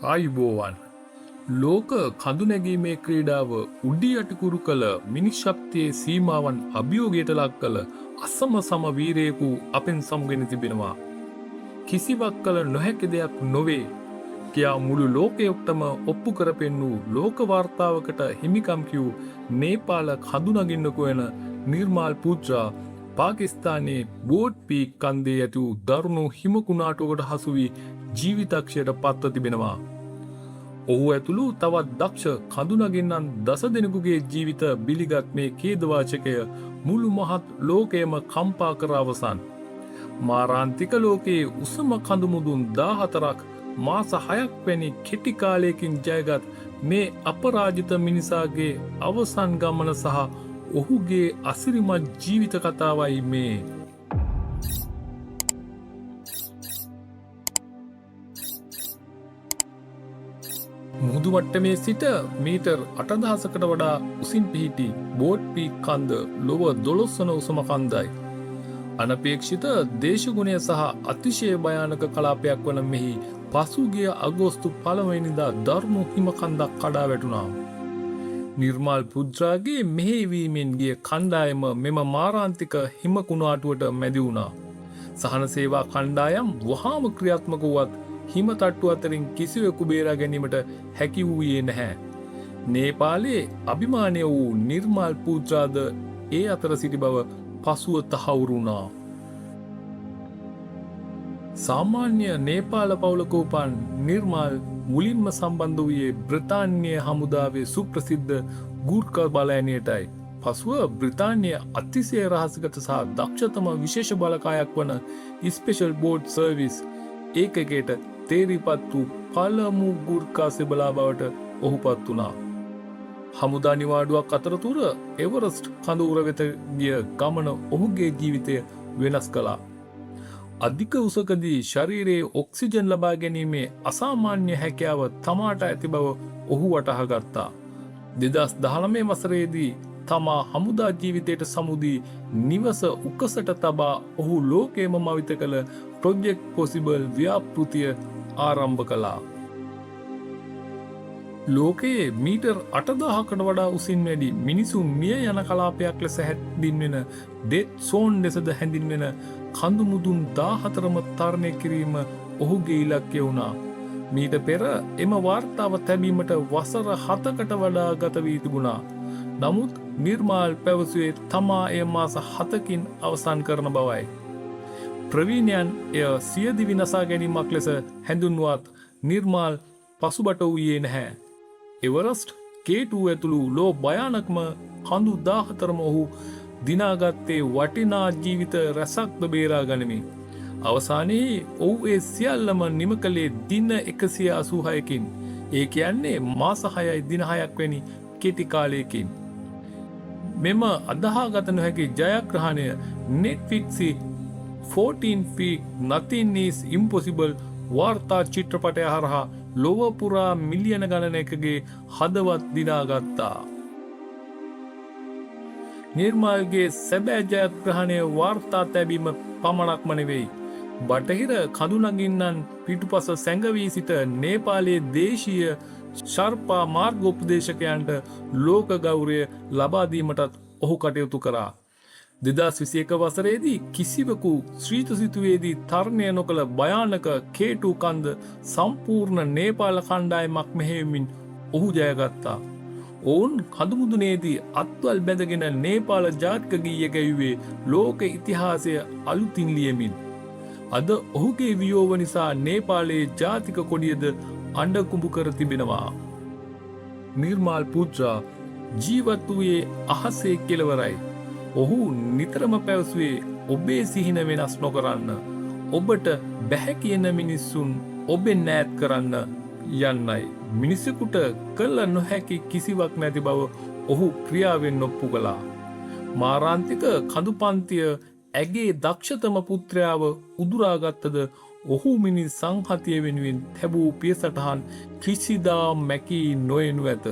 ආයුබෝවන් ලෝක කඳුනැගීමේ ක්‍රීඩාව උඩි යටිකුරු කළ මිනිස් ශක්තියේ සීමාවන් අභියෝගයට ලක් කළ අසම සම වීරයෙකු අපෙන් සමුගෙන තිබෙනවා. කිසිවක් කළ නොහැකි දෙයක් නොවේ කියා මුළු ලෝකයොක්ටම ඔප්පු කර පෙන්නූ ලෝක වාර්තාවකට හිමිකම් කියූ නේපාල කඳුනගින්නකු වෙන නිර්මාල් පූජ්‍රා පාකිස්තානයේ බෝඩ් පීක් කන්දේ ඇති වූ දරුණු හිමකුණාටුවකට හසු වී ජීවිතක්ෂයට පත්ව තිබෙනවා. ඔහු ඇතුළු තවත් දක්ෂ කඳුනගින්නන් දස දෙනෙකුගේ ජීවිත බිලිගත් මේ කේදවාචකය මුළු මහත් ලෝකයම කම්පා කර අවසන්. මාරාන්තික ලෝකයේ උසම කඳුමුදුන් 14ක් මාස 6ක් වැනි කෙටි කාලයකින් ජයගත් මේ අපරාජිත මිනිසාගේ අවසන් ගමන සහ ඔහුගේ අසිරිමත් ජීවිත කතාවයි මේ. මුහුදු මට්ටමේ සිට මීටර් 8000කට වඩා උසින් පිහිටි බෝඩ් පීක් කන්ද ලොව 12 වන උසම කන්දයි. අනපේක්ෂිත දේශගුණය සහ අතිශය භයානක කලාපයක් වන මෙහි පසුගිය අගෝස්තු 1 වෙනිදා දරුණු හිම කන්දක් කඩා වැටුණා. නිර්මාල් පුජ්‍රාගේ මෙහෙයවීමෙන් ගිය කණ්ඩායම මෙම මාරාන්තික හිම කුණාටුවට මැදි වුණා. සහන සේවා කණ්ඩායම් වහාම ක්‍රියාත්මක වුවත් හිම තට්ටු අතරින් කිසිවෙකු බේරා ගැනීමට හැකි වූයේ නැහැ. නේපාලයේ අභිමානය වූ නිර්මාල් පූජ්‍රාද ඒ අතර සිටි බව පසුව තහවුරු වුණා. සාමාන්‍ය නේපාල පවුලක උපන් නිර්මාල් මුලින්ම සම්බන්ධ වූයේ බ්‍රිතාන්‍ය හමුදාවේ සුප්‍රසිද්ධ ගූර්ඛා බලඇණියටයි. පසුව බ්‍රිතාන්‍ය අතිශය රහසිගත සහ දක්ෂතම විශේෂ බලකායක් වන ස්පෙෂල් බෝඩ් සර්විස් ඒකකයට තේරිපත් වූ පළමු ගූර්ඛා සෙබලා බවට ඔහු පත් වුණා. හමුදා නිවාඩුවක් අතරතුර එවරස්ට් කඳවුර වෙත ගිය ගමන ඔහුගේ ජීවිතය වෙනස් කළා. අධික උසකදී ශරීරයේ ඔක්සිජන් ලබා ගැනීමේ අසාමාන්‍ය හැකියාව තමාට ඇති බව ඔහු වටහා ගත්තා. 2019 වසරේදී තමා හමුදා ජීවිතයට සමුදී නිවස උකසට තබා ඔහු ලෝකයේම මවිත කළ ප්‍රොජෙක්ට් පොසිබල් ව්‍යාපෘතිය ආරම්භ කළා. ලෝකයේ මීටර් 8000කට වඩා උසින් වැඩි මිනිසුන් මිය යන කලාපයක් ලෙස හැඳින්වෙන ඩෙත් සෝන් ලෙසද හැඳින්වෙන කඳුමුදුන් 14ම තරණය කිරීම ඔහුගේ ඉලක්කය වුණා. මීට පෙර එම වාර්තාව තැබීමට වසර 7කට වඩා ගත වී තිබුණා. නමුත් නිර්මාල් පැවසුවේ තමා එය මාස 7කින් අවසන් කරන බවයි. ප්‍රවීණයන් එය සියදිවි නසා ගැනීමක් ලෙස හැඳුන්වත් නිර්මාල් පසුබට වූයේ නැහැ. එවරස්ට් K2 ඇතුළු ලෝ භයානකම කඳු 14ම ඔහු දිනාගත්තේ වටිනා ජීවිත රැසක්ද බේරා ගනිමින්. අවසානයේ ඔහු ඒ සියල්ලම නිම කළේ දින 186කින්. ඒ කියන්නේ මාස 6යි දින 6ක් වැනි කෙටි කාලයකින්. මෙම අදහාගත නොහැකි ජයග්‍රහණය Netflix 14 feet nothing is impossible වාර්තා චිත්‍රපටය හරහා ලොව පුරා මිලියන ගණනකගේ හදවත් දිනාගත්තා. නිර්මාල්ගේ සැබෑ ජයග්‍රහණය වාර්තා තැබීම පමණක්ම නෙවෙයි. බටහිර කඳුනගින්නන් පිටුපස සැඟවී සිට නේපාලයේ දේශීය ශර්පා මාර්ගෝපදේශකයන්ට ලෝක ගෞරවය ලබා දීමටත් ඔහු කටයුතු කරා. 2021 වසරේදී කිසිවෙකු ශ්‍රීත සිතුවේදී තරණය නොකළ භයානක K2 කන්ද සම්පූර්ණ නේපාල කණ්ඩායමක් මෙහෙයමින් ඔහු ජයගත්තා. ඔවුන් කඳුමුදුනේදී අත්වල් බැඳගෙන නේපාල ජාතික ගීය ගැයුවේ ලෝක ඉතිහාසය අලුතින් ලියමින්. අද ඔහුගේ වියෝව නිසා නේපාලයේ ජාතික කොඩියද අඬකුඹු කර තිබෙනවා. නිර්මාල් පූජ්‍රා ජීවත් වූයේ අහසේ කෙළවරයි. ඔහු නිතරම පැවසුවේ ඔබේ සිහින වෙනස් නොකරන්න. ඔබට බැහැ කියන මිනිස්සුන් ඔබෙන් ඈත් කරන්න යන්නයි. මිනිසෙකුට කළ නොහැකි කිසිවක් නැති බව ඔහු ක්‍රියාවෙන් ඔප්පු කළා. මාරාන්තික කඳුපන්තිය ඇගේ දක්ෂතම පුත්‍රයාව උදුරාගත්තද ඔහු මිනිස් සංහතිය වෙනුවෙන් තැබූ පියසටහන් කිසිදා මැකී නොයනු ඇත.